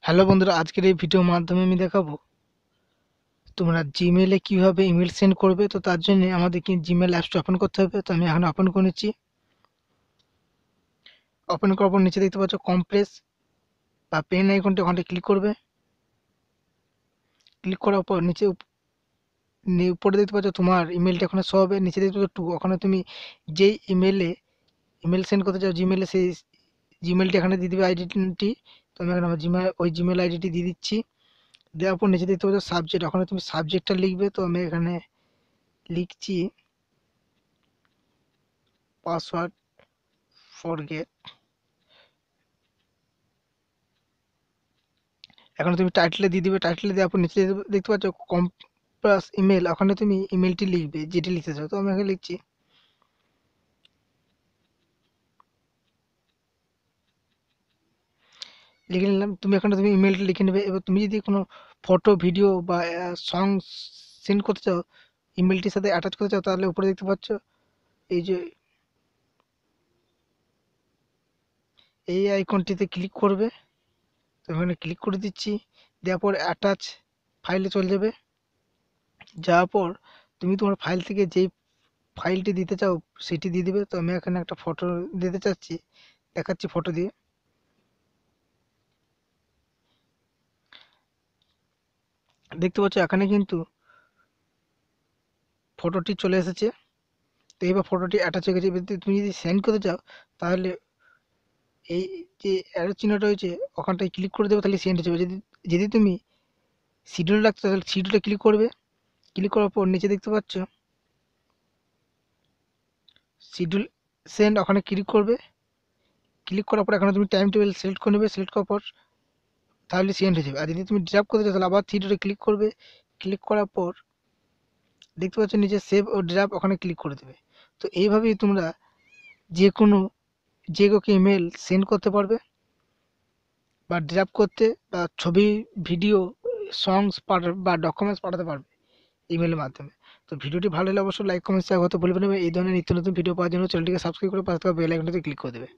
Hello বন্ধুরা, আজকের এই ভিডিওর মাধ্যমে আমি দেখাবো তোমরা জিমেলে কিভাবে ইমেল সেন্ড করবে। তো তার জন্য আমাদেরকে জিমেল অ্যাপসটা ওপেন করতে হবে। তো আমি এখন ওপেন করে নিচ্ছি। ওপেন করার পর নিচে দেখতে পাচ্ছ কম্প্রেস বা পেন আইকনটা, ওখানটা ক্লিক করবে। ক্লিক করার পর নিচে উপরে দেখতে পাচ্ছ তোমার ইমেলটা ওখানে শো হবে। নিচে দেখতে পাচ্ছ টু, ওখানে তুমি যেই ইমেল সেন্ড করতে চাও জিমেলে, সেই জিমেলটি এখানে দিয়ে দিবে আইডিটি। তো আমি এখানে আমার জিমেল আইডিটি দিয়ে দিচ্ছি। দেওয়ার পর নিচে দেখতে পাচ্ছ সাবজেক্ট, ওখানে তুমি সাবজেক্টটা লিখবে। তো আমি এখানে লিখছি পাসওয়ার্ড ফরগেট। এখন তুমি টাইটেলে দিয়ে দিবে। টাইটেলে দেওয়ার পর নিচে দেখতে পাচ্ছ কম্পাস ইমেল, ওখানে তুমি ইমেলটি লিখবে যেটি লিখতে চাও। তো আমি এখানে লিখছি লিখে নিলাম। তুমি এখানে তুমি ইমেলটা লিখে নেবে। এবার তুমি যদি কোনো ফটো, ভিডিও বা সং সেন্ড করতে চাও, ইমেলটির সাথে অ্যাটাচ করতে চাও, তাহলে উপরে দেখতে পাচ্ছ এই যে এই আইকনটিতে ক্লিক করবে। তো এখানে ক্লিক করে দিচ্ছি। দেওয়ার পর অ্যাটাচ ফাইলে চলে যাবে। যাওয়ার পর তুমি তোমার ফাইল থেকে যেই ফাইলটি দিতে চাও সেটি দিয়ে দিবে। তো আমি এখানে একটা ফটো দিতে চাচ্ছি, দেখাচ্ছি ফটো দিয়ে। দেখতে পাচ্ছ এখানে কিন্তু ফটোটি চলে এসেছে। তো এবার ফটোটি অ্যাটাচ হয়ে গেছে। এবার তুমি যদি সেন্ড করতে চাও, তাহলে এই যে অ্যারো চিহ্নটা রয়েছে ওখানটায় ক্লিক করে দেবে, তাহলে সেন্ড হয়ে যাবে। যদি যদি তুমি শিডিউল রাখতে চাও, তাহলে শিডিউলে ক্লিক করবে। ক্লিক করার পর নিচে দেখতে পাচ্ছ শিডিউল সেন্ড, ওখানে ক্লিক করবে। ক্লিক করার পর এখানে তুমি টাইম টেবিল সিলেক্ট করে নেবে। সিলেক্ট করার পর তাহলে সেন্ড হয়ে যাবে। আর যদি তুমি ড্রাফট করতে চাও, তাহলে আবার শিডিউলে ক্লিক করবে। ক্লিক করার পর দেখতে পাচ্ছ নিচে সেভ ও ড্রাফট, ওখানে ক্লিক করে দেবে। তো এইভাবেই তোমরা যে কোনো যে কাউকে ইমেল সেন্ড করতে পারবে বা ড্রাফট করতে, বা ছবি, ভিডিও, সংস বা ডকুমেন্টস পাঠাতে পারবে ইমেলের মাধ্যমে। তো ভিডিওটি ভালো হলে অবশ্যই লাইক, কমেন্ট, শেয়ার করতে ভুলবেন না। এবং এই ধরনের নিত্য নতুন ভিডিও পাওয়ার জন্য চ্যানেলটিকে সাবস্ক্রাইব করে পাশে থাকা বেল আইকনটিতে ক্লিক করে দেবে।